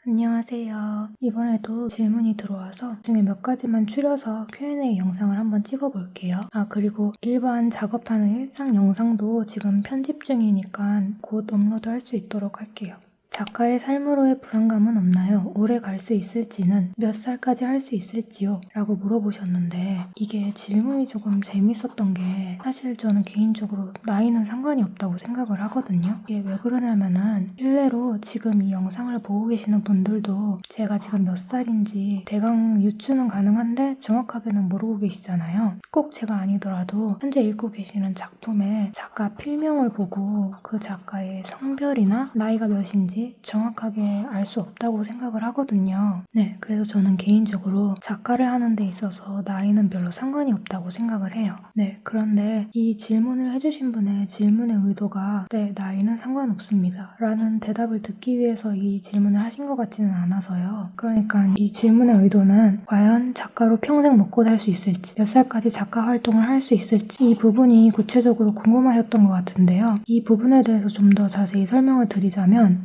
안녕하세요. 이번에도 질문이 들어와서 그중에 몇 가지만 추려서 Q&A 영상을 한번 찍어볼게요. 그리고 일반 작업하는 일상 영상도 지금 편집 중이니까 곧 업로드할 수 있도록 할게요. 작가의 삶으로의 불안감은 없나요? 오래 갈 수 있을지는 몇 살까지 할 수 있을지요? 라고 물어보셨는데 이게 질문이 조금 재밌었던 게 사실 저는 개인적으로 나이는 상관이 없다고 생각을 하거든요. 이게 왜 그러냐면은 일례로 지금 이 영상을 보고 계시는 분들도 제가 지금 몇 살인지 대강 유추는 가능한데 정확하게는 모르고 계시잖아요. 꼭 제가 아니더라도 현재 읽고 계시는 작품의 작가 필명을 보고 그 작가의 성별이나 나이가 몇인지 정확하게 알 수 없다고 생각을 하거든요. 네, 그래서 저는 개인적으로 작가를 하는 데 있어서 나이는 별로 상관이 없다고 생각을 해요. 네, 그런데 이 질문을 해주신 분의 질문의 의도가 네, 나이는 상관없습니다 라는 대답을 듣기 위해서 이 질문을 하신 것 같지는 않아서요. 그러니까 이 질문의 의도는 과연 작가로 평생 먹고 살 수 있을지, 몇 살까지 작가 활동을 할 수 있을지 이 부분이 구체적으로 궁금하셨던 것 같은데요. 이 부분에 대해서 좀 더 자세히 설명을 드리자면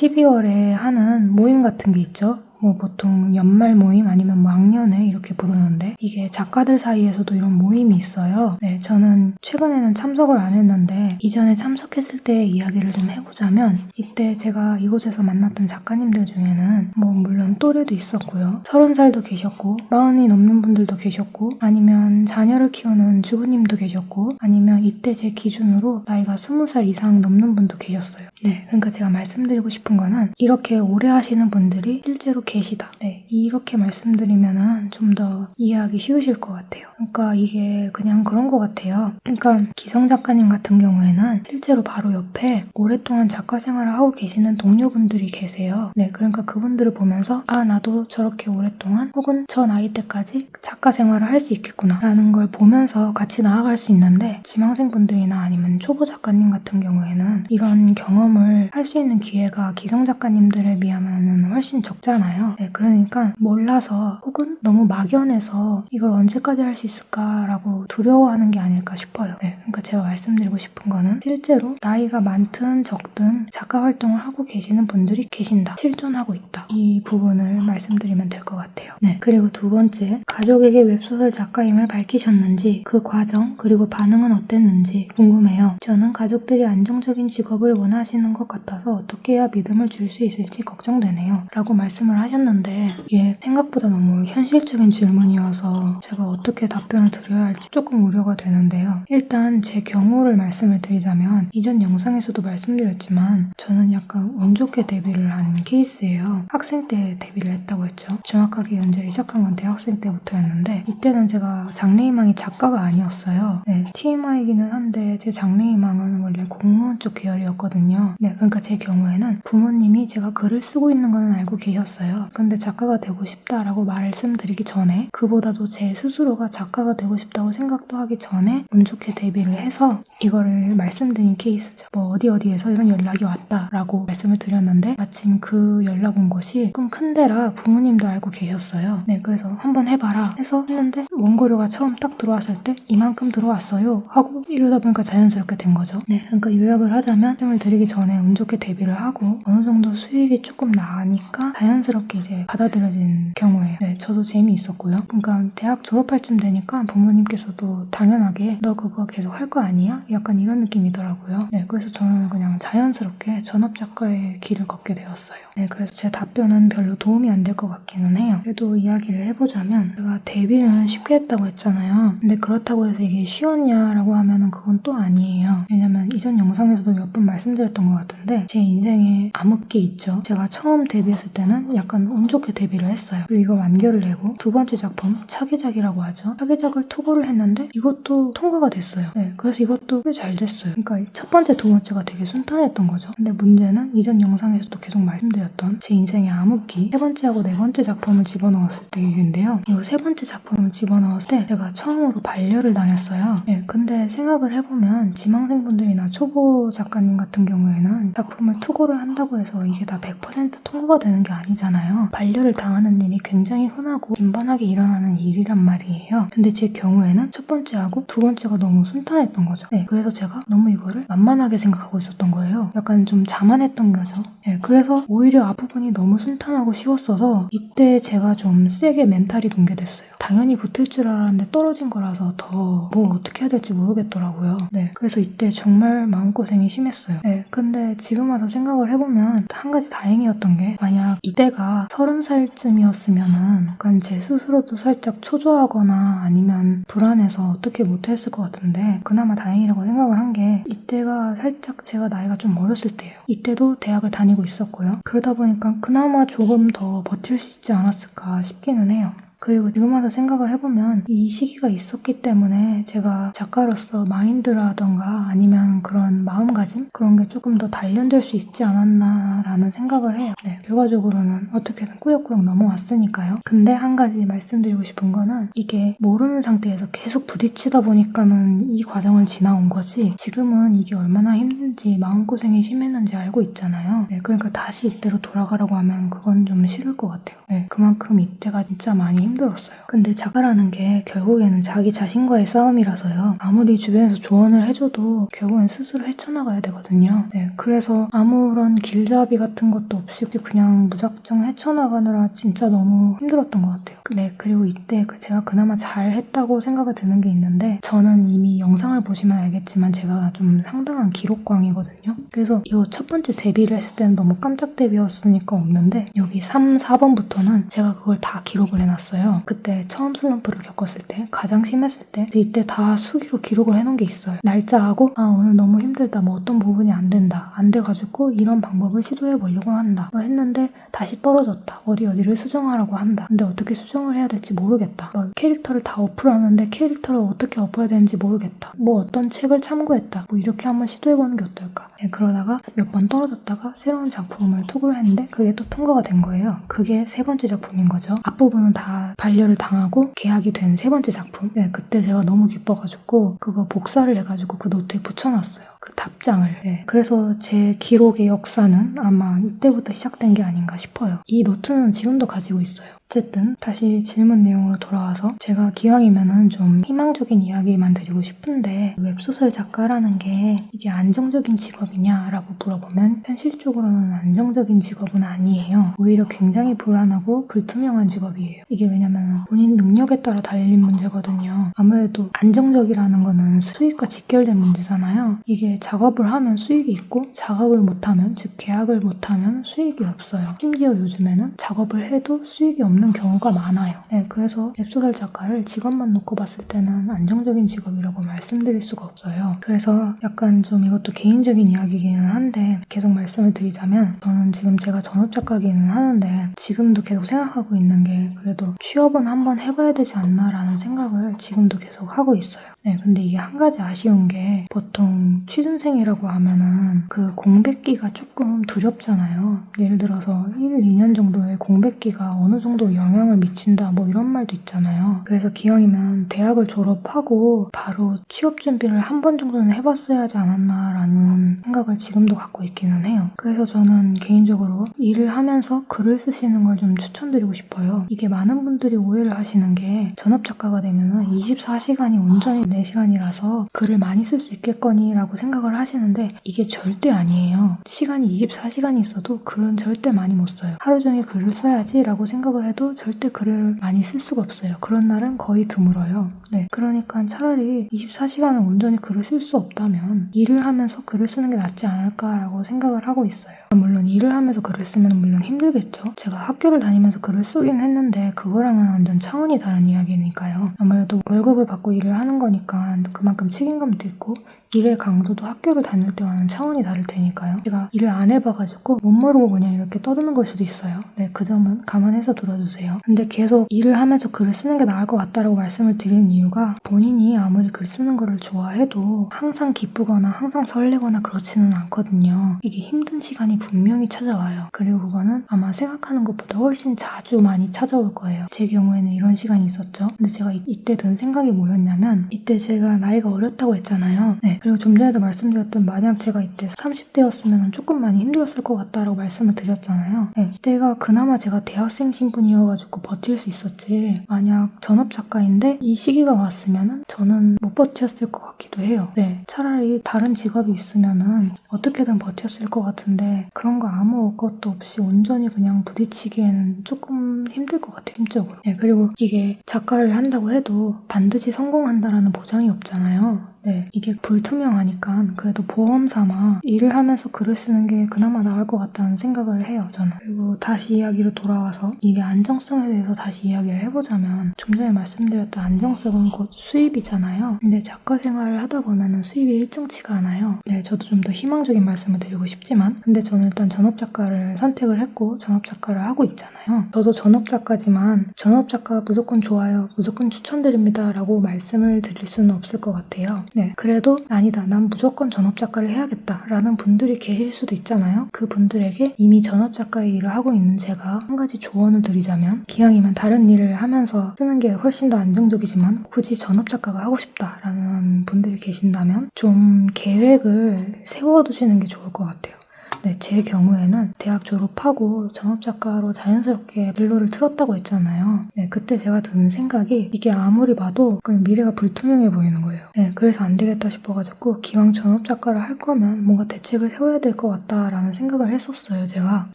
12월에 하는 모임 같은 게 있죠. 보통 연말 모임 아니면 악년회 이렇게 부르는데 이게 작가들 사이에서도 이런 모임이 있어요. 네, 저는 최근에는 참석을 안 했는데 이전에 참석했을 때의 이야기를 좀 해보자면 이때 제가 이곳에서 만났던 작가님들 중에는 물론 또래도 있었고요. 30살도 계셨고 40이 넘는 분들도 계셨고 아니면 자녀를 키우는 주부님도 계셨고 아니면 이때 제 기준으로 나이가 20살 이상 넘는 분도 계셨어요. 네, 그러니까 제가 말씀드리고 싶은 거는 이렇게 오래 하시는 분들이 실제로 계시다. 네, 이렇게 말씀드리면은 좀 더 이해하기 쉬우실 것 같아요. 그러니까 이게 그냥 그런 것 같아요. 그러니까 기성 작가님 같은 경우에는 실제로 바로 옆에 오랫동안 작가 생활을 하고 계시는 동료분들이 계세요. 네, 그러니까 그분들을 보면서 나도 저렇게 오랫동안 혹은 저 나이 때까지 작가 생활을 할 수 있겠구나 라는 걸 보면서 같이 나아갈 수 있는데 지망생분들이나 아니면 초보 작가님 같은 경우에는 이런 경험을 할 수 있는 기회가 기성 작가님들에 비하면 훨씬 적잖아요. 네, 그러니까 몰라서 혹은 너무 막연해서 이걸 언제까지 할 수 있을까라고 두려워하는 게 아닐까 싶어요. 네, 그러니까 제가 말씀드리고 싶은 거는 실제로 나이가 많든 적든 작가 활동을 하고 계시는 분들이 계신다. 실존하고 있다. 이 부분을 말씀드리면 될 것 같아요. 네, 그리고 두 번째, 가족에게 웹소설 작가임을 밝히셨는지 그 과정 그리고 반응은 어땠는지 궁금해요. 저는 가족들이 안정적인 직업을 원하시는 것 같아서 어떻게 해야 믿음을 줄 수 있을지 걱정되네요. 라고 말씀을 하셨는데 이게 생각보다 너무 현실적인 질문이어서 제가 어떻게 답변을 드려야 할지 조금 우려가 되는데요. 일단 제 경우를 말씀을 드리자면 이전 영상에서도 말씀드렸지만 저는 약간 운 좋게 데뷔를 한 케이스예요. 학생 때 데뷔를 했다고 했죠. 정확하게 연재를 시작한 건 대학생 때부터였는데 이때는 제가 장래희망이 작가가 아니었어요. 네, TMI이기는 한데 제 장래희망은 원래 공무원 쪽 계열이었거든요. 네, 그러니까 제 경우에는 부모님이 제가 글을 쓰고 있는 거는 알고 계셨어요. 근데 작가가 되고 싶다라고 말씀드리기 전에 그보다도 제 스스로가 작가가 되고 싶다고 생각도 하기 전에 운 좋게 데뷔를 해서 이거를 말씀드린 케이스죠. 어디에서 이런 연락이 왔다라고 말씀을 드렸는데 마침 그 연락 온 곳이 조금 큰 데라 부모님도 알고 계셨어요. 네, 그래서 한번 해봐라 해서 했는데 원고료가 처음 딱 들어왔을 때 이만큼 들어왔어요 하고 이러다 보니까 자연스럽게 된 거죠. 네, 그러니까 요약을 하자면 말씀을 드리기 전에 운 좋게 데뷔를 하고 어느 정도 수익이 조금 나니까 자연스럽게 이제 받아들여진 경우예요. 네, 저도 재미있었고요. 그러니까 대학 졸업할 쯤 되니까 부모님께서도 당연하게 너 그거 계속 할 거 아니야? 약간 이런 느낌이더라고요. 네, 그래서 저는 그냥 자연스럽게 전업작가의 길을 걷게 되었어요. 네, 그래서 제 답변은 별로 도움이 안 될 것 같기는 해요. 그래도 이야기를 해보자면 제가 데뷔는 쉽게 했다고 했잖아요. 근데 그렇다고 해서 이게 쉬웠냐라고 하면은 그건 또 아니에요. 왜냐면 이전 영상에서도 몇 번 말씀드렸던 것 같은데 제 인생에 암흑기 있죠. 제가 처음 데뷔했을 때는 약간 운 좋게 데뷔를 했어요. 그리고 이거 완결을 내고 두 번째 작품 차기작이라고 하죠. 차기작을 투고를 했는데 이것도 통과가 됐어요. 네, 그래서 이것도 꽤 잘 됐어요. 그러니까 첫 번째, 두 번째가 되게 순탄했던 거죠. 근데 문제는 이전 영상에서도 계속 말씀드렸던 제 인생의 암흑기 세 번째하고 네 번째 작품을 집어넣었을 때 일인데요. 이 세 번째 작품을 집어넣었을 때 제가 처음으로 반려를 당했어요. 네, 근데 생각을 해보면 지망생분들이나 초보 작가님 같은 경우에는 작품을 투고를 한다고 해서 이게 다 100% 통과가 되는 게 아니잖아요. 반려를 당하는 일이 굉장히 흔하고 빈번하게 일어나는 일이란 말이에요. 근데 제 경우에는 첫 번째하고 두 번째가 너무 순탄했던 거죠. 네, 그래서 제가 너무 이거를 만만하게 생각하고 있었던 거예요. 약간 좀 자만했던 하죠. 예, 그래서 오히려 앞부분이 너무 순탄하고 쉬웠어서 이때 제가 좀 세게 멘탈이 붕괴됐어요. 당연히 붙을 줄 알았는데 떨어진 거라서 더 뭘 어떻게 해야 될지 모르겠더라고요. 네, 그래서 이때 정말 마음고생이 심했어요. 네, 근데 지금 와서 생각을 해보면 한 가지 다행이었던 게 만약 이때가 30살쯤이었으면은 약간 제 스스로도 살짝 초조하거나 아니면 불안해서 어떻게 못했을 것 같은데 그나마 다행이라고 생각을 한 게 이때가 살짝 제가 나이가 좀 어렸을 때예요. 이때도 대학을 다니고 있었고요. 그러다 보니까 그나마 조금 더 버틸 수 있지 않았을까 싶기는 해요. 그리고 지금 와서 생각을 해보면 이 시기가 있었기 때문에 제가 작가로서 마인드라던가 아니면 그런 마음가짐? 그런 게 조금 더 단련될 수 있지 않았나라는 생각을 해요. 네, 결과적으로는 어떻게든 꾸역꾸역 넘어왔으니까요. 근데 한 가지 말씀드리고 싶은 거는 이게 모르는 상태에서 계속 부딪히다 보니까는 이 과정을 지나온 거지 지금은 이게 얼마나 힘든지 마음고생이 심했는지 알고 있잖아요. 네, 그러니까 다시 이때로 돌아가라고 하면 그건 좀 싫을 것 같아요. 네, 그만큼 이때가 진짜 많이 힘들었어요. 근데 작가라는 게 결국에는 자기 자신과의 싸움이라서요. 아무리 주변에서 조언을 해줘도 결국엔 스스로 헤쳐나가야 되거든요. 네, 그래서 아무런 길잡이 같은 것도 없이 그냥 무작정 헤쳐나가느라 진짜 너무 힘들었던 것 같아요. 네, 그리고 이때 제가 그나마 잘했다고 생각이 드는 게 있는데 저는 이미 영상을 보시면 알겠지만 제가 좀 상당한 기록광이거든요. 그래서 이 첫 번째 데뷔를 했을 때는 너무 깜짝 데뷔였으니까 없는데 여기 3, 4번부터는 제가 그걸 다 기록을 해놨어요. 그때 처음 슬럼프를 겪었을 때 가장 심했을 때 이때 다 수기로 기록을 해놓은 게 있어요. 날짜하고 오늘 너무 힘들다 뭐 어떤 부분이 안 된다 안 돼가지고 이런 방법을 시도해 보려고 한다 뭐 했는데 다시 떨어졌다 어디를 수정하라고 한다 근데 어떻게 수정을 해야 될지 모르겠다 뭐 캐릭터를 다 어플하는데 캐릭터를 어떻게 엎어야 되는지 모르겠다 뭐 어떤 책을 참고했다 뭐 이렇게 한번 시도해보는 게 어떨까. 네, 그러다가 몇 번 떨어졌다가 새로운 작품을 투구를 했는데 그게 또 통과가 된 거예요. 그게 세 번째 작품인 거죠. 앞부분은 다 반려를 당하고 계약이 된 세 번째 작품. 네, 그때 제가 너무 기뻐가지고 그거 복사를 해가지고 그 노트에 붙여놨어요. 그 답장을. 네, 그래서 제 기록의 역사는 아마 이때부터 시작된 게 아닌가 싶어요. 이 노트는 지금도 가지고 있어요. 어쨌든 다시 질문 내용으로 돌아와서 제가 기왕이면은 좀 희망적인 이야기만 드리고 싶은데 웹소설 작가라는 게 이게 안정적인 직업이냐라고 물어보면 현실적으로는 안정적인 직업은 아니에요. 오히려 굉장히 불안하고 불투명한 직업이에요. 이게 왜냐면 본인 능력에 따라 달린 문제거든요. 아무래도 안정적이라는 거는 수익과 직결된 문제잖아요. 이게 작업을 하면 수익이 있고 작업을 못하면 즉 계약을 못하면 수익이 없어요. 심지어 요즘에는 작업을 해도 수익이 없는 경우가 많아요. 네, 그래서 웹소설 작가를 직업만 놓고 봤을 때는 안정적인 직업이라고 말씀드릴 수가 없어요. 그래서 약간 좀 이것도 개인적인 이야기이기는 한데 계속 말씀을 드리자면 저는 지금 제가 전업 작가기는 하는데 지금도 계속 생각하고 있는 게 그래도 취업은 한번 해봐야 되지 않나라는 생각을 지금도 계속 하고 있어요. 네, 근데 이게 한 가지 아쉬운 게 보통 취준생이라고 하면은 그 공백기가 조금 두렵잖아요. 예를 들어서 1, 2년 정도의 공백기가 어느 정도 영향을 미친다 뭐 이런 말도 있잖아요. 그래서 기왕이면 대학을 졸업하고 바로 취업 준비를 한 번 정도는 해봤어야 하지 않았나라는 생각을 지금도 갖고 있기는 해요. 그래서 저는 개인적으로 일을 하면서 글을 쓰시는 걸 좀 추천드리고 싶어요. 이게 많은 분들이 오해를 하시는 게 전업 작가가 되면은 24시간이 온전히 4시간이라서 글을 많이 쓸 수 있겠거니 라고 생각을 하시는데 이게 절대 아니에요. 시간이 24시간이 있어도 글은 절대 많이 못 써요. 하루 종일 글을 써야지 라고 생각을 해도 절대 글을 많이 쓸 수가 없어요. 그런 날은 거의 드물어요. 네, 그러니까 차라리 24시간을 온전히 글을 쓸 수 없다면 일을 하면서 글을 쓰는 게 낫지 않을까라고 생각을 하고 있어요. 물론 일을 하면서 글을 쓰면 물론 힘들겠죠. 제가 학교를 다니면서 글을 쓰긴 했는데 그거랑은 완전 차원이 다른 이야기니까요. 아무래도 월급을 받고 일을 하는 거니까 그만큼 책임감도 있고 일의 강도도 학교를 다닐 때와는 차원이 다를 테니까요. 제가 일을 안 해봐가지고 못 모르고 그냥 이렇게 떠드는 걸 수도 있어요. 네, 그 점은 감안해서 들어주세요. 근데 계속 일을 하면서 글을 쓰는 게 나을 것 같다라고 말씀을 드리는 이유가 본인이 아무리 글 쓰는 거를 좋아해도 항상 기쁘거나 항상 설레거나 그렇지는 않거든요. 이게 힘든 시간이 분명히 찾아와요. 그리고 그거는 아마 생각하는 것보다 훨씬 자주 많이 찾아올 거예요. 제 경우에는 이런 시간이 있었죠. 근데 제가 이때 든 생각이 뭐였냐면 이때 이때 제가 나이가 어렸다고 했잖아요. 네, 그리고 좀 전에도 말씀드렸던 만약 제가 이때 30대였으면 조금 많이 힘들었을 것 같다라고 말씀을 드렸잖아요. 네, 이때가 그나마 제가 대학생 신분이어가지고 버틸 수 있었지, 만약 전업작가인데 이 시기가 왔으면은 저는 못 버텼을 것 같기도 해요. 네, 차라리 다른 직업이 있으면은 어떻게든 버텼을 것 같은데 그런 거 아무것도 없이 온전히 그냥 부딪히기에는 조금 힘들 것 같아요, 힘적으로. 네, 그리고 이게 작가를 한다고 해도 반드시 성공한다라는 보장이 없잖아요. 네, 이게 불투명하니까 그래도 보험 삼아 일을 하면서 글을 쓰는 게 그나마 나을 것 같다는 생각을 해요, 저는. 그리고 다시 이야기로 돌아와서 이게 안정성에 대해서 다시 이야기를 해보자면, 좀 전에 말씀드렸던 안정성은 곧 수입이잖아요. 근데 작가 생활을 하다 보면은 수입이 일정치가 않아요. 네, 저도 좀 더 희망적인 말씀을 드리고 싶지만, 근데 저는 일단 전업작가를 선택을 했고 전업작가를 하고 있잖아요. 저도 전업작가지만 전업작가 무조건 좋아요, 무조건 추천드립니다 라고 말씀을 드릴 수는 없을 것 같아요. 네, 그래도 아니다, 난 무조건 전업작가를 해야겠다 라는 분들이 계실 수도 있잖아요. 그 분들에게 이미 전업작가의 일을 하고 있는 제가 한 가지 조언을 드리자면, 기왕이면 다른 일을 하면서 쓰는 게 훨씬 더 안정적이지만 굳이 전업작가가 하고 싶다라는 분들이 계신다면 좀 계획을 세워두시는 게 좋을 것 같아요. 네, 제 경우에는 대학 졸업하고 전업작가로 자연스럽게 진로를 틀었다고 했잖아요. 네, 그때 제가 드는 생각이, 이게 아무리 봐도 그냥 미래가 불투명해 보이는 거예요. 네, 그래서 안 되겠다 싶어가지고 기왕 전업작가를 할 거면 뭔가 대책을 세워야 될 것 같다라는 생각을 했었어요, 제가.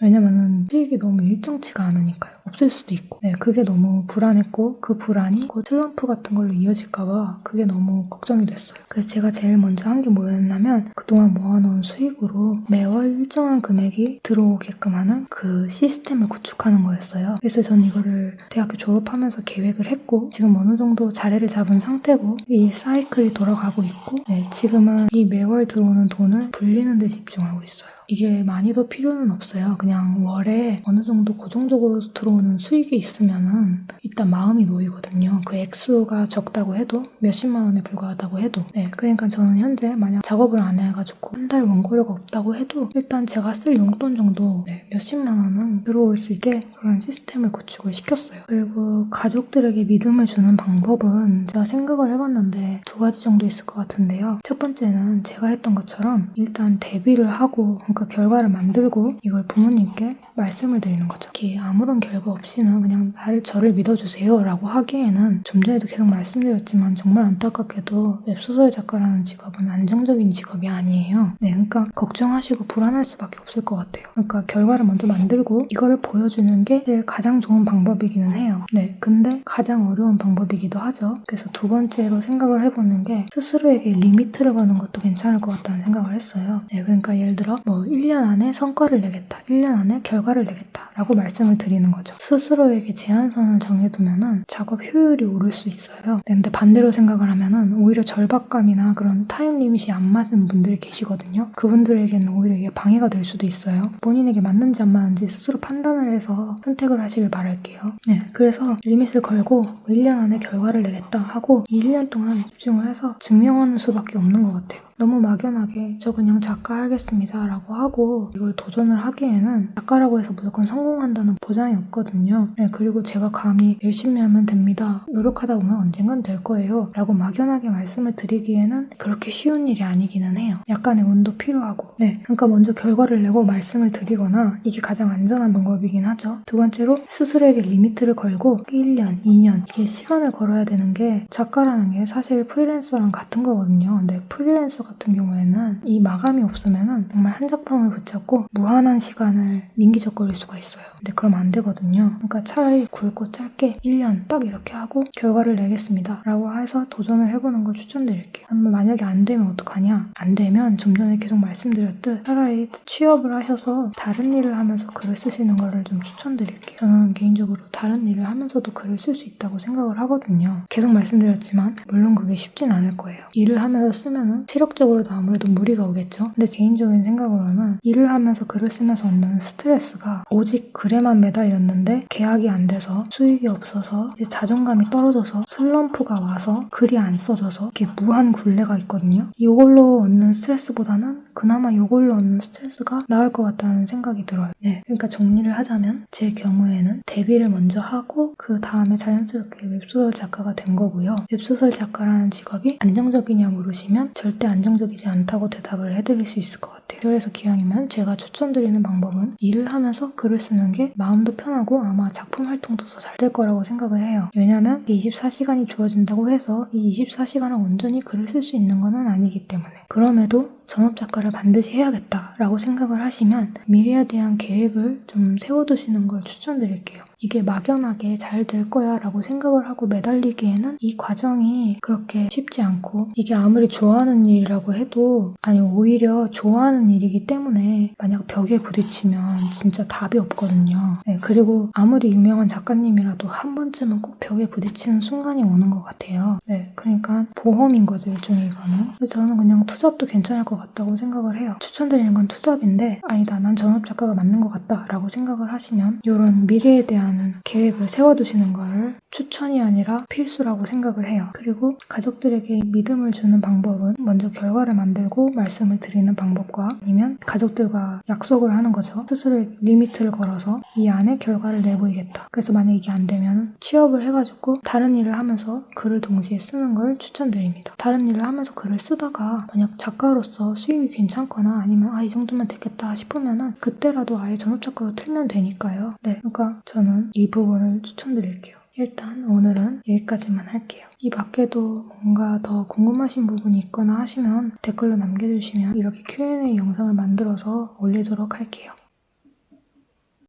왜냐면은 수익이 너무 일정치가 않으니까요. 없을 수도 있고. 네, 그게 너무 불안했고, 그 불안이 곧 슬럼프 같은 걸로 이어질까봐 그게 너무 걱정이 됐어요. 그래서 제가 제일 먼저 한 게 뭐였냐면, 그동안 모아놓은 수익으로 매월 일정한 금액이 들어오게끔 하는 그 시스템을 구축하는 거였어요. 그래서 저는 이거를 대학교 졸업하면서 계획을 했고, 지금 어느 정도 자리를 잡은 상태고 이 사이클이 돌아가고 있고, 네, 지금은 이 매월 들어오는 돈을 불리는 데 집중하고 있어요. 이게 많이 더 필요는 없어요. 그냥 월에 어느 정도 고정적으로 들어오는 수익이 있으면은 일단 마음이 놓이거든요. 그 액수가 적다고 해도, 몇십만 원에 불과하다고 해도. 네, 그러니까 저는 현재 만약 작업을 안 해가지고 한 달 원고료가 없다고 해도 일단 제가 쓸 용돈 정도, 네, 몇십만 원은 들어올 수 있게 그런 시스템을 구축을 시켰어요. 그리고 가족들에게 믿음을 주는 방법은 제가 생각을 해봤는데 두 가지 정도 있을 것 같은데요. 첫 번째는 제가 했던 것처럼 일단 데뷔를 하고, 그러니까 결과를 만들고 이걸 부모님께 말씀을 드리는 거죠. 이렇게 아무런 결과 없이는 그냥 저를 믿어주세요 라고 하기에는, 좀 전에도 계속 말씀드렸지만 정말 안타깝게도 웹소설 작가라는 직업은 안정적인 직업이 아니에요. 네, 그러니까 걱정하시고 불안할 수밖에 없을 것 같아요. 그러니까 결과를 먼저 만들고 이거를 보여주는 게 가장 좋은 방법이기는 해요. 네, 근데 가장 어려운 방법이기도 하죠. 그래서 두 번째로 생각을 해보는 게, 스스로에게 리미트를 거는 것도 괜찮을 것 같다는 생각을 했어요. 네, 그러니까 예를 들어 1년 안에 성과를 내겠다, 1년 안에 결과를 내겠다 라고 말씀을 드리는 거죠. 스스로에게 제한선을 정해두면은 작업 효율이 오를 수 있어요. 네, 근데 반대로 생각을 하면은 오히려 절박감이나 그런 타임 리밋이 안 맞는 분들이 계시거든요. 그분들에게는 오히려 이게 방해가 될 수도 있어요. 본인에게 맞는지 안 맞는지 스스로 판단을 해서 선택을 하시길 바랄게요. 네, 그래서 리밋을 걸고 1년 안에 결과를 내겠다 하고 이 1년 동안 집중을 해서 증명하는 수밖에 없는 것 같아요. 너무 막연하게 저 그냥 작가 하겠습니다 라고 하고 이걸 도전을 하기에는 작가라고 해서 무조건 성공한다는 보장이 없거든요. 네, 그리고 제가 감히 열심히 하면 됩니다, 노력하다 보면 언젠간 될 거예요 라고 막연하게 말씀을 드리기에는 그렇게 쉬운 일이 아니기는 해요. 약간의 운도 필요하고. 네, 그러니까 먼저 결과를 내고 말씀을 드리거나, 이게 가장 안전한 방법이긴 하죠. 두 번째로 스스로에게 리미트를 걸고 1년, 2년 이게 시간을 걸어야 되는 게, 작가라는 게 사실 프리랜서랑 같은 거거든요. 근데 프리랜서 같은 경우에는 이 마감이 없으면은 정말 한 작품을 붙잡고 무한한 시간을 민기적거릴 수가 있어요. 근데 그러면 안 되거든요. 그러니까 차라리 굵고 짧게 1년 딱 이렇게 하고 결과를 내겠습니다 라고 해서 도전을 해보는 걸 추천드릴게요. 만약에 안 되면 어떡하냐? 안 되면 좀 전에 계속 말씀드렸듯 차라리 취업을 하셔서 다른 일을 하면서 글을 쓰시는 거를 좀 추천드릴게요. 저는 개인적으로 다른 일을 하면서도 글을 쓸 수 있다고 생각을 하거든요. 계속 말씀드렸지만 물론 그게 쉽진 않을 거예요. 일을 하면서 쓰면은 체력적으로도 아무래도 무리가 오겠죠. 근데 개인적인 생각으로는 일을 하면서 글을 쓰면서 얻는 스트레스가 오직 글에 글에만 매달렸는데 계약이 안 돼서 수익이 없어서 이제 자존감이 떨어져서 슬럼프가 와서 글이 안 써져서 이렇게 무한 굴레가 있거든요. 이걸로 얻는 스트레스보다는 그나마 이걸로 얻는 스트레스가 나을 것 같다는 생각이 들어요. 네, 그러니까 정리를 하자면 제 경우에는 데뷔를 먼저 하고 그 다음에 자연스럽게 웹소설 작가가 된 거고요. 웹소설 작가라는 직업이 안정적이냐 물으시면 절대 안정적이지 않다고 대답을 해드릴 수 있을 것 같아요. 그래서 기왕이면 제가 추천드리는 방법은 일을 하면서 글을 쓰는 게 마음도 편하고 아마 작품 활동도 더 잘 될 거라고 생각을 해요. 왜냐면 24시간이 주어진다고 해서 이 24시간을 온전히 글을 쓸 수 있는 건 아니기 때문에. 그럼에도 전업작가를 반드시 해야겠다라고 생각을 하시면 미래에 대한 계획을 좀 세워두시는 걸 추천드릴게요. 이게 막연하게 잘 될 거야 라고 생각을 하고 매달리기에는 이 과정이 그렇게 쉽지 않고 이게 아무리 좋아하는 일이라고 해도 아니 오히려 좋아하는 일이기 때문에 만약 벽에 부딪히면 진짜 답이 없거든요. 네, 그리고 아무리 유명한 작가님이라도 한 번쯤은 꼭 벽에 부딪히는 순간이 오는 것 같아요. 네, 그러니까 보험인 거죠 일종의 이거는. 그래서 저는 그냥 투잡도 괜찮을 것 같다고 생각을 해요. 추천드리는 건 투잡인데 아니다 난 전업작가가 맞는 것 같다 라고 생각을 하시면 이런 미래에 대한 계획을 세워두시는 걸 추천이 아니라 필수라고 생각을 해요. 그리고 가족들에게 믿음을 주는 방법은 먼저 결과를 만들고 말씀을 드리는 방법과 아니면 가족들과 약속을 하는 거죠. 스스로의 리미트를 걸어서 이 안에 결과를 내보이겠다. 그래서 만약 이게 안 되면 취업을 해가지고 다른 일을 하면서 글을 동시에 쓰는 걸 추천드립니다. 다른 일을 하면서 글을 쓰다가 만약 작가로서 수입이 괜찮거나 아니면 이 정도면 되겠다 싶으면은 그때라도 아예 전업작가로 틀면 되니까요. 네, 그러니까 저는 이 부분을 추천드릴게요. 일단 오늘은 여기까지만 할게요. 이 밖에도 뭔가 더 궁금하신 부분이 있거나 하시면 댓글로 남겨주시면 이렇게 Q&A 영상을 만들어서 올리도록 할게요.